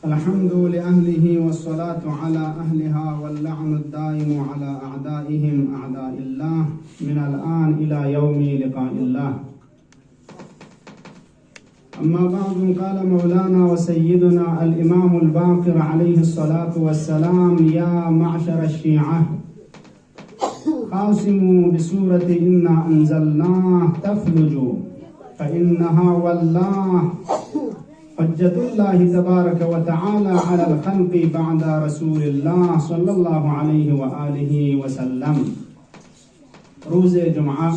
الحمد لأهله والصلاة على أهلها واللعن الدائم على أعدائهم أعداء الله من الآن إلى يوم لقاء الله. أما بعد، قال مولانا وسيدنا الإمام الباقر عليه الصلاة والسلام: يا معشر الشيعة خاصموا بسورة إنا أنزلناه تفلجوا فإنها والله حجة الله تبارك وتعالى على الخلق بعد رسول الله صلى الله عليه وآله وسلم. روز جمعة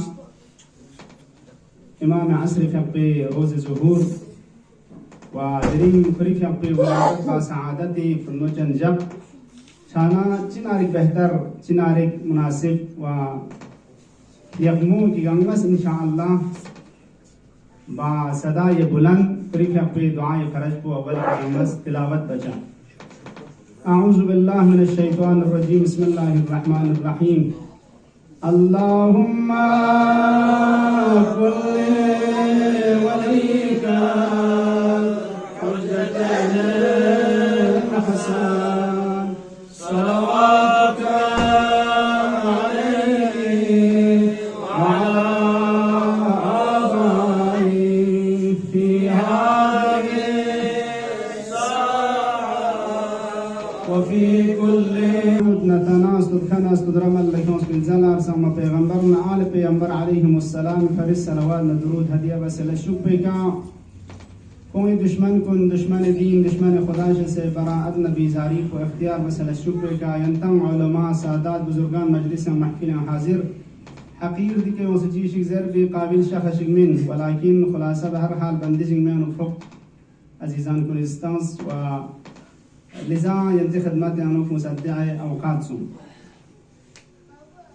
إمام عصر فقه روز ظهور ودريم فريق فقه ولادت بسعادتي فرنوچن جب شانا چنارك بهتر چنارك مناسب و يقمو کی گنگس انشاءاللہ با صدای بلند فريق فقه دعائے فرج کو اول گنگس تلاوت بچا. اعوذ باللہ من الشیطان الرجیم. بسم اللہ الرحمن الرحیم. اللهم كل وليك حجة الحسن صلواتك عليه وعلى آبائه في هذه الساعة وفي كل استدرم اللهم بالزلال سما پیغمبرنا آل پیغمبر علیہم السلام فرس صلوات درود ہدیہ وسیلہ شکر کا کوئی دشمن کن دشمن دین دشمن خدا سے براءت نبی زاری کو اختیار وسیلہ شکر کا ینتم علماء سادات بزرگان مجلس محفل حاضر حقیر دیکھے وہ سچی شکزر بھی قابل شخص شکمین ولیکن خلاصہ بہر حال بندی شکمین افق عزیزان کن استانس و لذا ينتهي خدمات أنوف مصدع أوقات سوم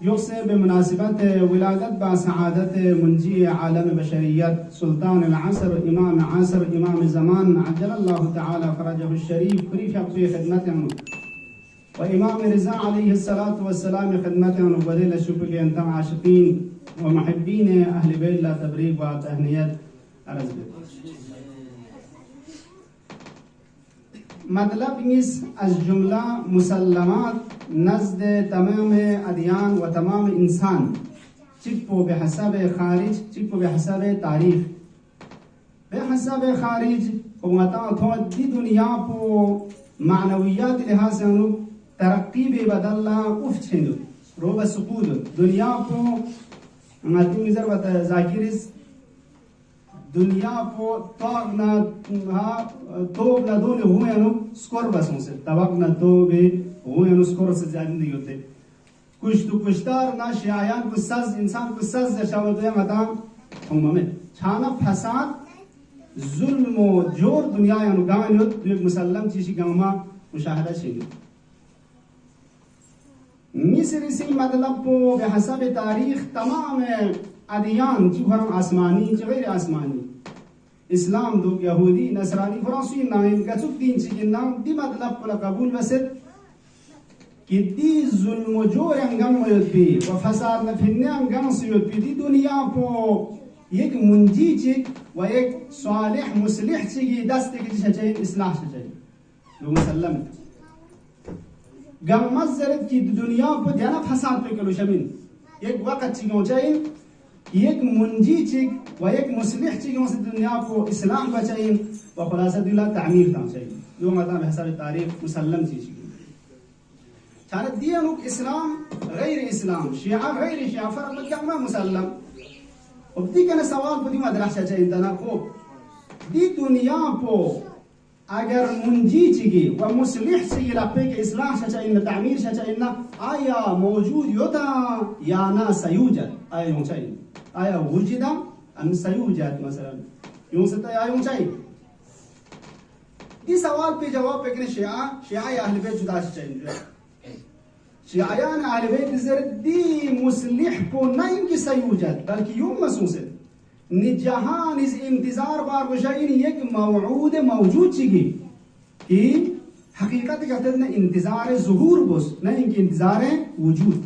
يقصي بمناسبة ولادة بسعادة منجي عالم بشريات سلطان العصر إمام عصر إمام الزمان عجل الله تعالى فرجه الشريف فريف في خدمته وإمام رضا عليه الصلاة والسلام خدمته وديل الشكر لأنتم عاشقين ومحبين أهل بيت لا تبريك وتهنيات أرزبك. مطلب نیست از جمله مسلمات نزد تمام ادیان و تمام انسان چکو به حسب خارج چکو به حسب تاریخ به حسب خارج قومتا تو دی دنیا پو معنویات لحاظ انو ترقی به بدلا افچند رو به سقوط دنیا پو ماتی میذار و ذاکرس دنیا کو توغنا توغنا دون هو انو سکور بسون سے توغنا تو بھی هو انو سکور سے زندگی ہوتے کچھ تو کشتار نہ شیعیان کو سز انسان کو سز شاول دے متا ہم میں چھانا فساد ظلم و جور دنیا انو گانو ایک مسلم چیزی گاما مشاہدہ چیزی مصر سی مطلب کو بحسب تاریخ تمام ادیان چی فرام آسمانی چی غیر آسمانی اسلام دو یهودی نصرانی فرانسوی نایم گچوک دین چی نام دی مطلب کلا قبول وسد کہ دی ظلم و جور انگم وید پی و فساد نفنی انگم سید پی دی دنیا پو یک منجی چی و یک صالح مصلح چی دست کی چچین اصلاح چچین دو مسلم گم مزرد کی دنیا پو دیانا فساد پی کلو شمین یک وقت چی گو چین یک منجی چیک و یک مصلح چیک واسه دنیا کو اسلام بچائیں و خلاصہ دلا تعمیر تام چاہیے جو متا بحسب تاریخ مسلم چیز چارت دیا لوگ اسلام غیر اسلام شیعہ غیر شیعہ فرق لگا ما مسلم وبدی کنا سوال بدی ما درح چاہیے تنا خوب دی دنیا کو اگر منجی چیگی و مصلح چیگی لپے کہ اصلاح چاہیے تعمیر چاہیے آیا موجود یوتا یا نا سیوجد آیا یوں چاہیے آیا وجد ام سیوجد مثلا یوں ستا آیا یوں چاہیے دی سوال پہ جواب پہ کہ شیعہ اہل بیت جدا چاہیے شیعیان اہل بیت زرد دی مصلح کو نہ ان کی سیوجد بلکہ یوں محسوس ہے جہان اس انتظار بار وشائن یک موعود موجود چیگی کہ حقیقت کہتے ہیں انتظار ظہور بس نہ ان کی انتظار وجود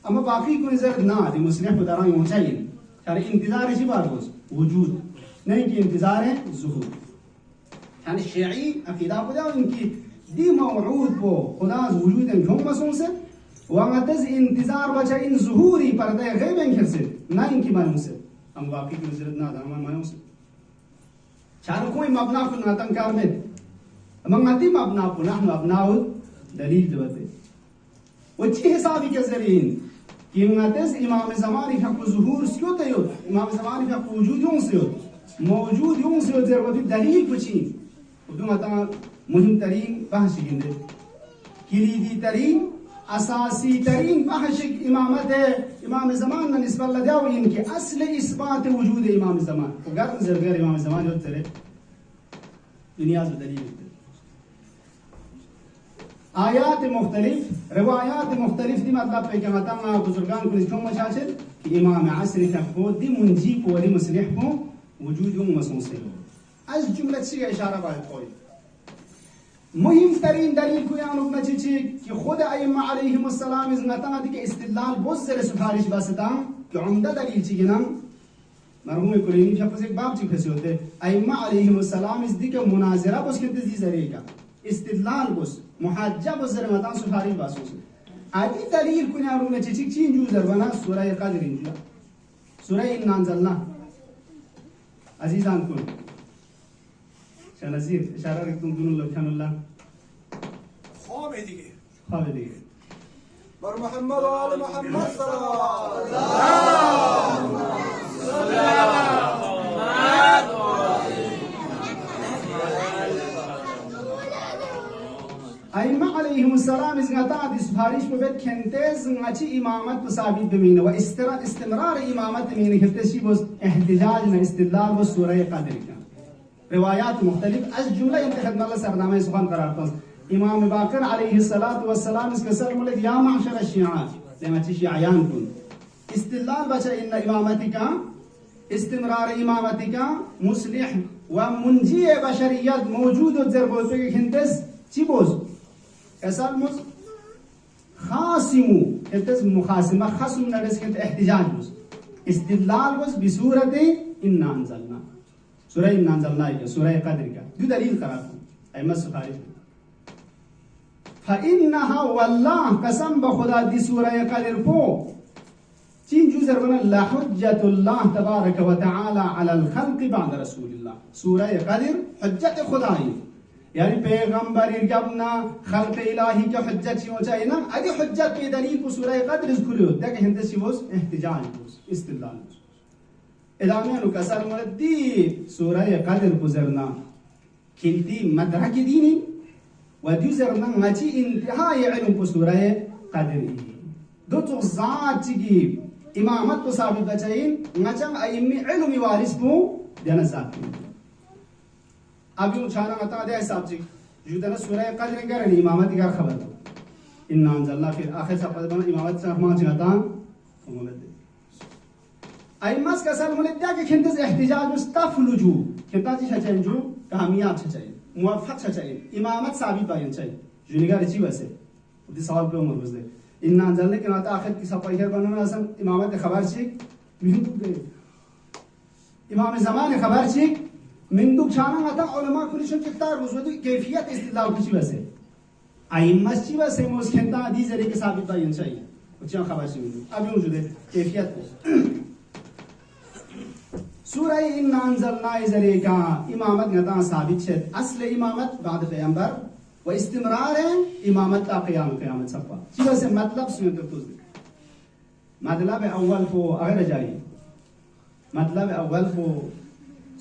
اما باقی کو نظر نہ دی مسلح کو دران یوں چاہیے چاہے انتظار اسی بار بس وجود نہیں کہ انتظار ظہور यानी शिई अकीदा को इनकी दी मौऊद को खुदा वजूद क्यों मसूम से वंगतज इंतजार बचा इन ज़ुहूरी पर्दे गैब इंखिर से ना इनकी मालूम से हम वाकई की नजरत ना दामा मालूम से चार कोई मबना को नातन कार में मंगती मबना को ना मबनाउ दलील दबते वची हिसाबी के जरिए कि मंगतज इमाम ज़मानी का ज़ुहूर क्यों तयो इमाम ज़मानी का वजूद यूं से मौजूद यूं से जरूरत दलील कुछी उदू मता मुहिम तरीन बहस गिंदे किलीदी तरीन असासी तरीन बहस इमामत है इमाम ज़मान न निस्बत लदाव इनके असल इस्बात वजूद इमाम ज़मान अगर जरगर इमाम ज़मान जो तेरे दुनिया से दलील आयात मुख्तलिफ रिवायात मुख्तलिफ दी मतलब पे क्या बताना बुजुर्गान को इसको मशाशिर कि इमाम असर का खुद दी मुंजी को वली मुस्लिह को वजूद मसूम से हो आज जुमला से इशारा बात कोई मुहिम तरीन दलील को यान उपना चीची कि खुद अइम्मा अलैहिमुस्सलाम इस नतना दी के इस्तिदलाल बहुत से सिफारिश वास्ता कि उम्दा दलील ची ना मरहूम कुलैनी छपस एक बाब ची फसे होते अइम्मा अलैहिमुस्सलाम इस दी के मुनाजरा बस के तजी जरिएगा इस्तिदलाल बस मुहज्जा बस जरे मता सिफारिश वासो से आदि दलील को यान उपना चीची चीन जू जरबना सूरह क़द्र इंजा सूरह इन्ना अंज़लना अजीजान को नज़ीर इशारा रखतुम दुनुल लखानुल्लाह खाबिदी बर मोहम्मद वाले मोहम्मद अइम्मा अलैहिमुस्सलाम इस गता सिफारिश पे खेंतेज ngachi इमामत साबित बमीन व इस्तिमरार इमामत में खेंतेशी बस एहतिजाज में इस्तिदलाल व सूरह क़द्र का रिवायात मुख्तलिफ अज जुमला इंतखब मल्ला सरनामा सुभान करार पास इमाम बाकर अलैहिस्सलातु वस्सलाम इसके सर मुले या माशर अशिया लेमाची शियायान कुन इस्तिदलाल बचा इन इमामतिका इस्तिमरार इमामतिका मुस्लिह व मुंजी बशरियत मौजूद जरबो पे खेंतेस चिबोज ऐसा मुझ खासिमु खेंतेस मुखासिमा खसम नरस खेंत एहतिजाज मुझ इस्तिदलाल बस बिसूरत इन्ना अंज़लना सूरह इन्ना अंज़लना है सूरह क़द्र का दो दलील करार अहमद सुखारी फइन्नहा वल्लाह कसम बखुदा दी सूरह क़द्र को चीन जूजर बना लहुज्जतुल्लाह तबारक व तआला अलल खल्क़ बाद रसूलिल्लाह सूरह क़द्र हुज्जत खुदाई यानी पैगंबर इरगबना खल्क़ इलाही के हुज्जत हो चाहिए ना अदि हुज्जत के दलील को सूरह क़द्र ज़िक्र हो देख हिंदे सिवोस एहतिजाज इस्तिदलाल इलामे नु कसर मरदी सूरह क़द्र गुजरना किंती मदरक दीनी व गुजरना ngachi इंतहाई इल्म को सूरह क़द्र दो तो जात की इमामत को साबित बचाइन ngachang अइम्मी इल्म वारिस को देना जात अब यूं छाना मता दे हिसाब से जुदना सूरह क़द्र कर इमामत का खबर इन्ना अंज़लना फिर आखिर से पद बना इमामत से हम चाहता मोहम्मद अइम्मस का सल मुलद्दा के खिंदस एहतिजाज मुस्तफलुजू खिंदाजी छचेंजू कामयाब छचै मुवफ्फक छचै इमामत साबित बायन छै जुनिगा रिची वसे उदी सवाल पे उमर वसे इन्ना अंज़लना के नाता आखिर की सफाई बनना असन इमामत खबर छी मिंदु के इमाम ज़मान खबर छी मिंदु छाना मता उलमा कुलिशन कितार वजू कैफियत इस्तिदलाल की वसे अइम्मस छी वसे मुस खिंदा दी जरी के साबित बायन छै उच्चा खबर छी अब यूं जुदे कैफियत सूरह इन्ना अंज़लना जरिएगा इमामत गता साबित है असल इमामत बाद पैगंबर व इस्तिमरार है इमामत ता क़यामत सफा चीज़ से मतलब सुन तो मतलब अव्वल को अगर जाइए मतलब अव्वल को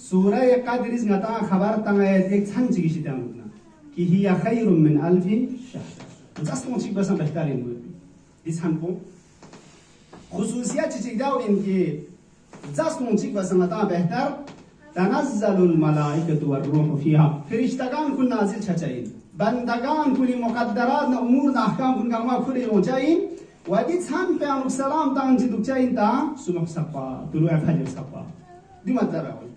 सूरह क़द्र इस गता खबर तंगे एक छन चीज़ शिता मुतना कि हिया खैरुम मिन अल्फि शहर जस्ट वो चीज़ बस बेहतरीन हुई इस हन को खुसूसियत चीज़ दाव इनके जस्ट मुंशिक बसमता बेहतर तनज़्ज़लुल मलाइकतु वर्रूहु फीहा फरिश्तगान कुल नाजिल छचाइन बंदगान कुल मुक़द्दरात न उमूर न अहकाम कुल गमा खुले हो जाइन वदी छान पे अनु सलाम तान जी दुचाइन ता सुबह सफा तुलुआ फजर सफा दी मतलब है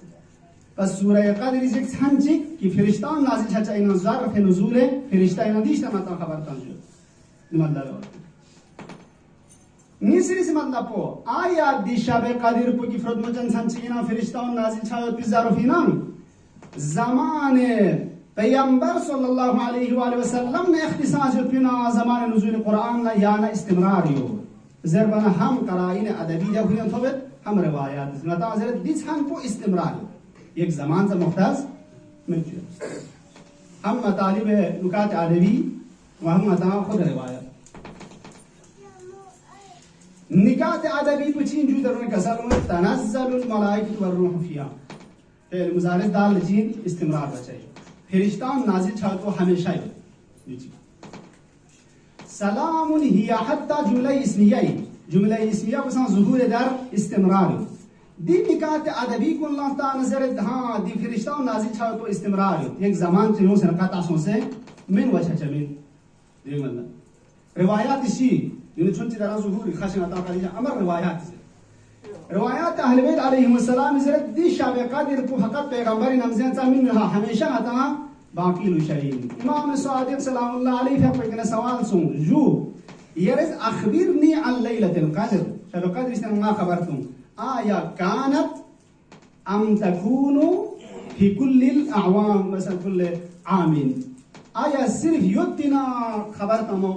बस सूरह क़द्र इस एक छान जी कि फरिश्तान नाजिल छचाइन ज़र्फ़ नुज़ूल है फरिश्ता नदीश मता खबर तान जो दी मतलब है निसरी से मतलब पो आया दिशा बे क़द्र पो की फ्रद मजन संचिना फरिश्ताओं नाजिल छायो पिज़ारो फिना ज़माने पैगंबर सल्लल्लाहु अलैहि वसल्लम ने इख्तिसास पिना ज़मान नुज़ूल कुरान ना या ना इस्तिमरार यो ज़रबना हम कराइन अदबी जब हुए तो हम रिवायात नता ज़रत दिस हम को इस्तिमरार एक ज़मान से मुख्ताज मिलते हम तालिब नुकात अदबी वह मता खुद रिवायत निकात अदबी पुछिन जू दरन कसर में तनज़्ज़लुल मलाइकतु वरूह फिहा फिर मुजारिद दाल जीन इस्तिमरार बचाई फरिश्तान नाजिल छा तो हमेशा ही सलामुन हिया हत्ता जुमला इस्मिया को सान ज़ुहूर दर इस्तिमरार दी निकात अदबी को अल्लाह ताला नजर हां दी फरिश्तान नाजिल छा तो इस्तिमरार एक ज़मान से नो सरकता से min wajha jamin dimana riwayat isi ini chunti dara zuhuri khashina ta qalija amar riwayat ahl bayt alayhim assalam zrat di shabe qadir ko faqat पैगंबर नमज़न ता minha हमेशा आता बाकी लुशाइन इमाम सादिक सलामुल्लाह अलैहि फकना सवाल सुन जो यरज अखबिरनी अन Lailatul qadr shabe qadr istan ma khabartum aya kanat am takunu fi kulli al-a'wam مثلا كل عام आया सिर्फ युद्धिना खबर तमो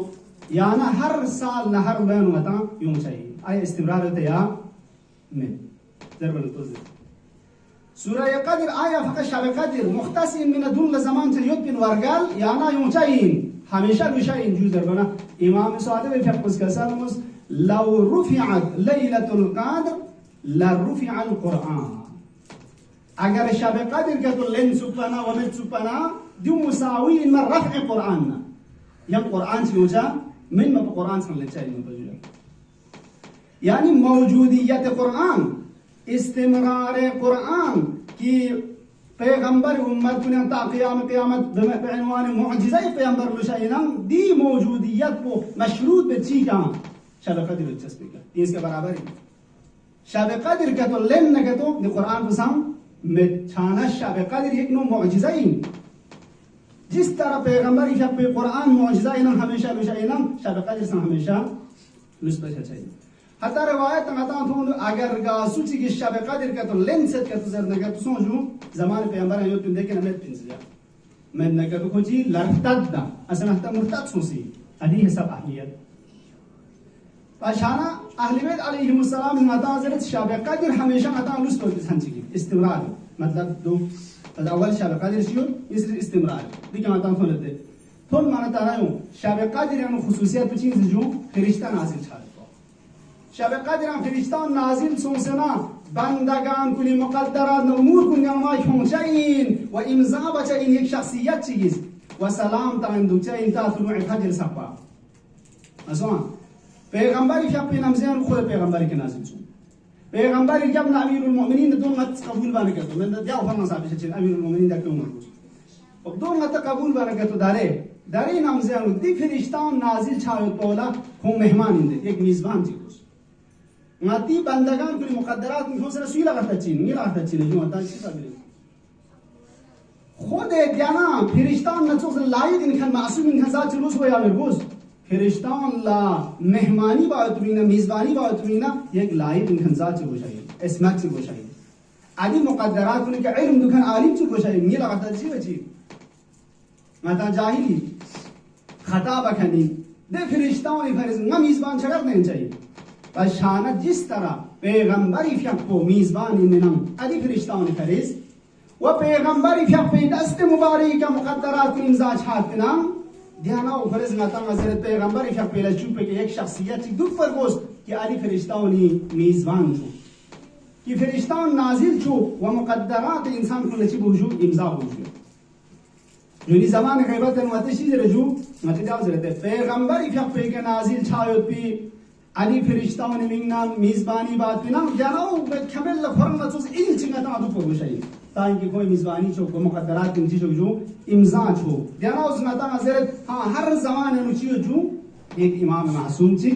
या ना हर साल ना हर बयान होता यूं चाहिए आया इस्तिमरार होता या में जरबन तो सूरह कदर आया फकत शब कदर मुख्तसिम मिन दुल ज़मान से युद्धिन वरगल या ना यूं चाहिए हमेशा विषय जू जरबना इमाम सादिक ने फकुस का सलमुस लव रुफिअत लैलतुल कद्र ला रुफिअल कुरान अगर शब कदर का तो लेन सुपना व में सुपना दो मुसावी इन में रफ़ कुरान ना यम कुरान से होजा من ما بالقرآن صلى الله عليه وسلم यानी मौजूदियत कुरान इस्तिमरार कुरान की पैगंबर उम्मत दुनिया ता क़यामत बعنوان मुअजिज़ा पैगंबर लुशाइना दी मौजूदियत को मशरूत बची का शब कद्र दिलचस्पी का इसके बराबर है शब कद्र का तो लेन का तो कुरान को सम में छाना शब कद्र एक नो मुअजिज़ा जिस तरह पैगंबर की शब कुरान मुअजिज़ा इन्हें हमेशा लुशाइना शब कद्र से हमेशा निस्बत चाहिए हता रिवायत आता हूं अगर गासूची की शब कद्र का तो लेंसत का तो जरना का तो सोचू जमाने पैगंबर आयो तुम देखे ना मैं पिंजया मैं न का तो खोजी लरतदा असना हता मुर्तद सोसी अदी है सब अहमियत पाशाना अहले बैत अलैहिमुस्सलाम आता हजरत शब कद्र हमेशा आता लुस्तो हंची की इस्तिमरार मतलब दो अव्वल शब कद्र शियो इस इस्तिमरार दिखा आता हूं लेते थोन मानता ना शब कद्र यानी खुसूसियत चीज जो फरिश्ता नाजिल छा शब कद्र फरिश्ता नाजिल सोसना बंदगान कुली मुकद्दरात नमूर कुल यमा हुंचाइन व इमजा बचाइन एक शख्सियत चीज व सलाम ताइन दुचाइन ता तुलुअ फजर सपा असमा पैगंबर शब नमज़न खुद पैगंबर के नाजिल सो पैगंबर जब अमीरुल मोमिनीन दो मत कबूल बन के तो मैं जाओ फरमा साहब से अमीरुल मोमिनीन दा क्यों मत अब दो मत कबूल बन के तो दारे नमज़न दी फरिश्ता नाजिल छायो तोला को मेहमान इंदे एक मेजबान जी ngati bandagan kuli muqaddarat mi sera suila gata chin jo ata chisa bile khode diana firistan na chos laid in khan masum in khan za chulus ho ya merguz firistan la mehmani ba tumina mizbani ba tumina ek laid in khan za chulu shayi ismat chulu shayi adi muqaddarat kuli ka ilm dukhan alim chulu shayi mi la gata chi wachi mata jahili khata bakhani de firistan ni fariz na mizban chagar nahi chahiye शाना जिस तरह पैगंबरी फ्यक को मेजबानी minim अदी फरिश्ताओं ने फरिज व पैगंबरी फ्यक पे दस्त मुबारक का मुकद्दरात को इम्जा छातना ध्याना फरिज नता हजरत पैगंबरी फ्यक पे लचू पे एक शख्सियत दु पर गोस कि अदी फरिश्ताओं ने मेजबान जो कि फरिश्ताओं नाजिल जो व मुकद्दरात इंसान को लची बुजू इम्जा बुजू जो जमान गैबत वतशी रजू मत जाओ जरत पैगंबरी फ्यक पे के नाजिल छायो पे Ali firistaw ni mingnam mizbani baat pinam janao khamel la khorna tus il chinga ta adu pogo shay ta inki koi mizbani cho ko muqaddarat inji cho jo imza cho janao sunata hazrat ha har zaman nu chiyo jo ek imam maasum chi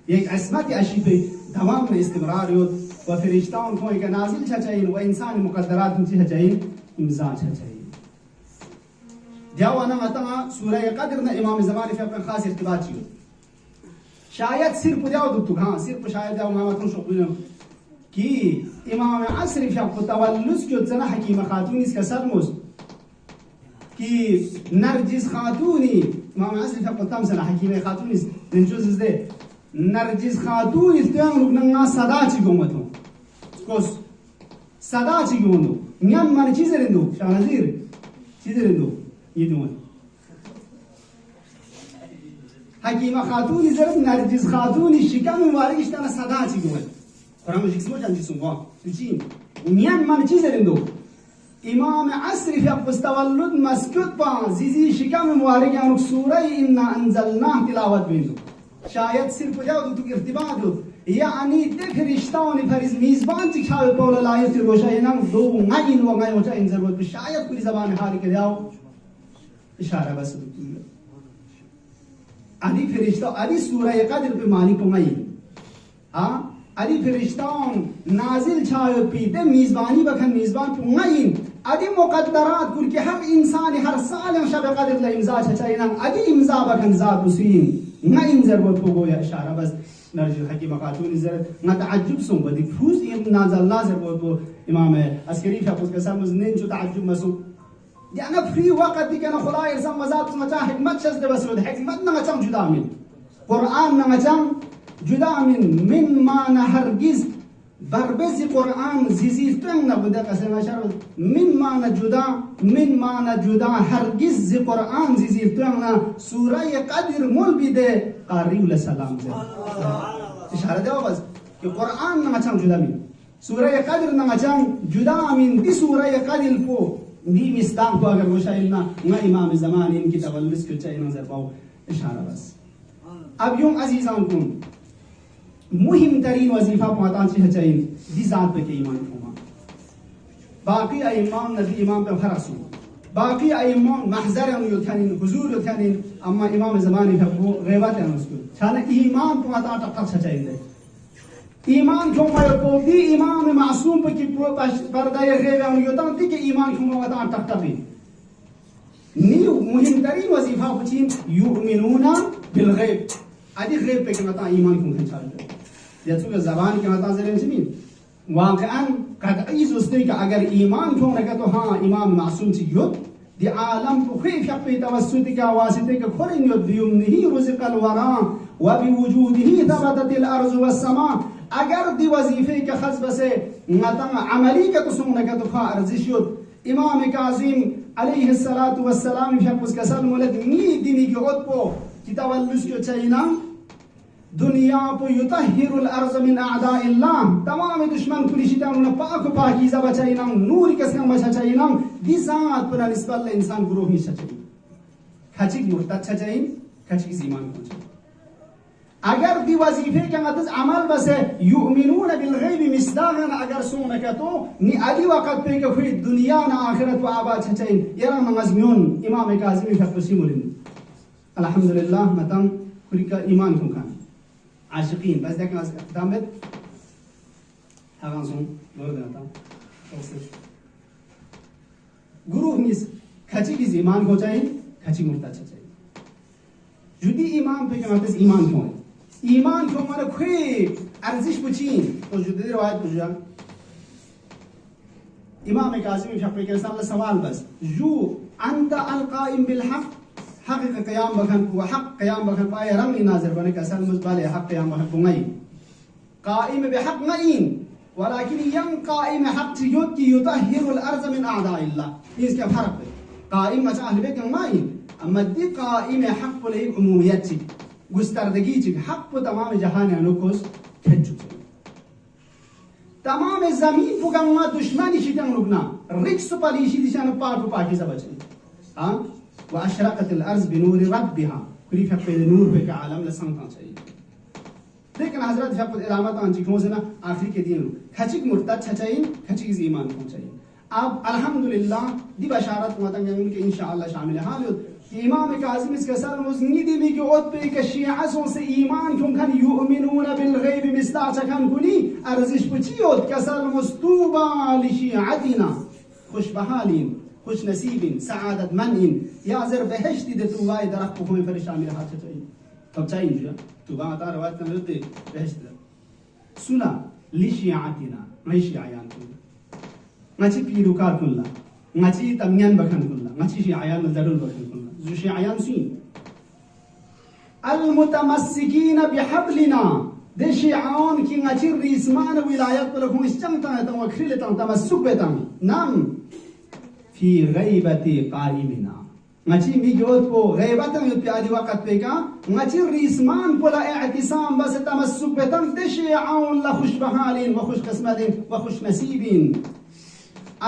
ek asmat ashife tamam mein istimrar yod wa firistaw ko ek nazil cha chayin wa insan muqaddarat inji cha chayin imza cha chayin jawana mata surah qadr na imam zamani fi apna khas irtibat chiyo शायद सिर्फ जाओ दुख हाँ सिर्फ शायद जाओ मामा तुम शौकीन कि इमाम असर फ्याक तवल्लुस जो जना हकीम खातून इसका सरमुस कि कि नरजिस खातूनी इमाम असली फقطام سنه حکیم خاتون نجوز ده نرجس خاتون استیان رکننا صدا چی گومتو کوس صدا چی گوندو میان من چیز رندو شانزیر چیز رندو یدوم حکیم خاتون زرد نرجس خاتون شکم مبارکش تنا صدا چی گومت قرآن جکسمو جان جسم وا چی میان من چیز رندو امام عصری فی تولد مسکوت با زیزی شکم مبارک انو سوره انا انزلناه تلاوت بیندو شاید صرف جاو تو ارتباط دو یعنی ده فرشتان فریز میزبان چی خواهد پول لایت روشا اینم دو غین و غین وچا انزل بود شاید کلی زبان حالی که دیاو اشاره بس دو ادی فرشتا ادی سوره قدر به معنی پمایی ها ادی فرشتان نازل چایو پیده میزبانی بکن میزبان پمایی ادی مقدرات کل که هر انسانی هر سال شب قدر لا امضا چاینم ادی امضا بکن ذات حسین نه این ضرورت کو گویا اشاره بس نرجو حکیم خاتون زر نه تعجب سون بدی فوز این نازل نازل بود امام عسکری فقط کسام نین جو تعجب مسو يعني في وقت دي كان خلاص يسمى مزات متى حكمت شد بس حكمت نغتم جدا من قرآن نغتم جدا من ما نهرجز بربز قرآن زيزيفتن نبدا قسم شر من ما نجدا هرجز قرآن زيزيفتن سورة قدر مول بده قاري ولا سلام زي إشارة ده بس कि कुरान नमचांग जुदा मिन सूरह कदर नमचांग जुदा मिन दी सूरह कदर को दी मिस्ताक को अगर मुशाइलना ना इमाम ज़मान इनकी तवल्लुस को चाहिए नजर पाओ इशारा बस अब यूं अजीज़ान को मुहिम तरीन वजीफा पहुंचाना चाहिए दी जात पे के ईमान होगा बाकी इमाम नबी इमाम पे फरसु बाकी इमाम महजर युथानिन हुजूर युथानिन अम्मा इमाम ज़मान है वो गैबत है उसको छाने ईमान पहुंचाना टक्कर चाहिए ईमान क्यों मायो को दी इमाम मासूम पे की पर्दाए गैब है युथान दी के ईमान क्यों पहुंचाना टक्कर भी नीव मुहिम तरीन वजीफा पहुंचीन युमिनूना बिल गैब आदि गैब पे के मता ईमान क्यों खंचाल يتوقع زبان كما تنزلين جميل واقعا قد أيزوستيك أجر إيمان كون كتو ها إمام معصوم تيجود دي عالم بخيف يقبي توسطك واسطك كل يد بيمنه رزق الورى وبوجوده ثبتت الأرض والسماء أجر دي وظيفك خزبسه نتم عمليك تسونك تخا أرزش يد إمام كاظم عليه الصلاة والسلام في حقوس كسل مولد ني ديني كعد بو كتابلوس كتشينا दुनिया को युतहिरुल अर्ज़ मिन अअदाइल्लाह तमाम दुश्मन कुली शितान पाक पाकीज़ा बचाइना नूर कसम बचाइना दिसात पर निस्बत इंसान गुरूह ही सच्ची खची मुर्तद सच्चाई खची ईमान को अगर दी वजीफे के मदद अमल बस युमिनून बिल गैब मिसदागन अगर सुन के तो नि अली वक्त पे के हुई दुनिया ना आखिरत व आबाद सच्चाई यरा मजमून इमाम काज़िमी फकसी मुलिन अल्हम्दुलिल्लाह मतम कुली का ईमान को खान عاشقين بس ده كان دامت هغانسون لورد نتا توصل گروه نیست کچی کی ایمان کو چاہیے کچی مرتد چاہیے جدی ایمان पे के मतलब ईमान क्यों ईमान क्यों माने कोई अर्जिश पूछी तो जुदी रवायत पूछा इमाम काज़िमी शफ़ी के सामने सवाल बस जो अंत अलकाइम बिलहक़ حقيقة قيام بكن وحق قيام بكن باي رمي نازل بنك أسال مزبالي حق قيام بكن بنعي قائم بحق نعين ولكن يم قائم حق تجود كي يطهر الأرض من أعداء الله إيش كيف فرق قائم مش أهل بيت نعين أما دي قائم حق له عمومياتي گستردگی حق تمام جهان انوکوس کچو تمام زمین بگم ما دشمنی شدن رگنا رکس پالیشی دیشان پاک پاکی زبچه ها وأشرقت الأرض بنور ربها كل فقد نور بك عالم لسانتان شيء लेकिन हजरत फकत इलामत आंची क्यों से ना आखिरी के दिन खचिक मुर्तद चाहिए खचिक ईमान को चाहिए अब अल्हम्दुलिल्लाह दी बशारत मतंगन के इंशाअल्लाह शामिल हाल इमाम काज़िम इसके सर मुज़नीदी में के ओत पे के शियासों से ईमान क्यों खन युमिनून बिल गैब मिस्ताच खन कुनी अर्जिश पुचियोत कसर मुस्तूबा लिशियातिना खुशबहालीन खुश नसीबिन सआदत मनइन या जर बहश्त दे तू वाई दरख को में परेशान रहा चाहिए तब चाहिए जो तू बात आ रहा है ते बहश्त सुना लिशियातिना मैं शियायान तू ngaci pirukat kulla ngaci tamyan bakan kulla ما تشي عيان الدلول بكون زو شي عيان سين المتمسكين بحبلنا ده شيعون كي ناتير ريسمان ولايات بلكم استمتع توكل تمسك بتام نعم في غيبة قائمنا ناتي ميجود بو غيبة يبي ادي وقت بيكا ناتير ريسمان بلا اعتصام بس تمسك بتام ده شيعون لخش بحالين وخش قسمتين وخش نسيبين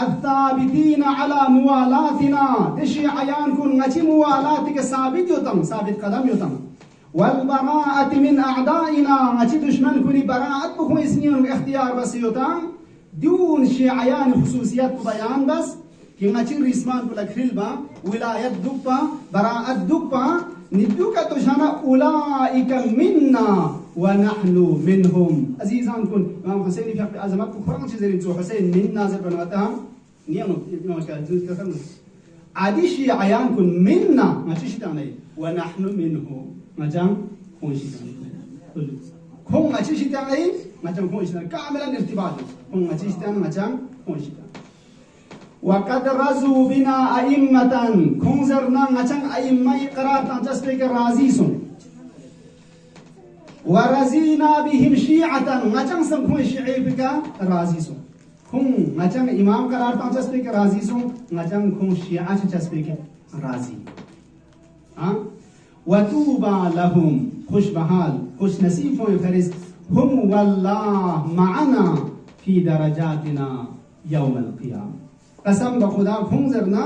الثابتين على موالاتنا ده شيعيان كن ناتي موالاتك ثابت يتم ثابت قدم يتم والبراءة من أعدائنا أتي دشمن كوني براءة بكم اسنين اختيار بس يوتام دون شيعيان خصوصيات بيان بس كي ناتي رسمان بلا كريلبا ولاية دبا براءة دبا ندوك تشانا أولئك منا ونحن منهم عزيزان كن إمام حسين في حق أزمات كفران تزرين تو حسين منا زر بنواتها نيانو إمام كازوز كفرنا عادي شيعيان كن منا ما تشتاني ونحن منهم مجام كون شيطان كون ما شيطان أي مجام كون شيطان كاملا ارتباط كون ما شيطان مجام كون شيطان وقد رزوا بنا أئمة كون زرنا مجام أئمة قرار تنجسبك رازيسون ورزينا بهم شيعة مجام سمكون شيعي بك رازيسون كون مجام إمام قرار تنجسبك رازيسون مجام كون شيعة تنجسبك رازي وتوبى لهم خوش بحال خوش نصيب فرز هم والله معنا في درجاتنا يوم القيامة قسم بخدا كونزرنا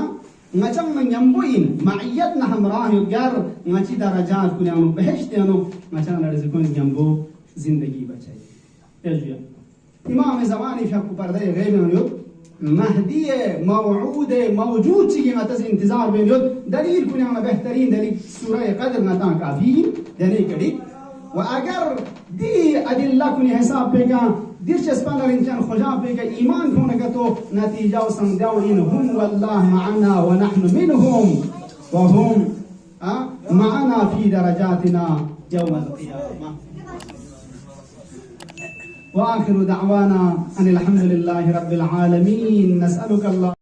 نجم من ينبوين معيتنا همراه يقر نجي درجات كنا بهشت يانو نجم نرزقون ينبو زندگی بچائی اجویا امام زمانی في حق پرده غیب يود مهدي موعود موجود شيء ما تز انتظار بين يود دليل كنا بهترين دليل سورة قدر نتان كافي دليل كذي وأجر دي أدلة كنا حساب بيجا ديش اسبانر إنسان خجاب بيجا إيمان كنا كتو نتيجة وسنداو إنهم والله معنا ونحن منهم وهم معنا في درجاتنا يوم القيامة وآخر دعوانا أن الحمد لله رب العالمين نسألك الله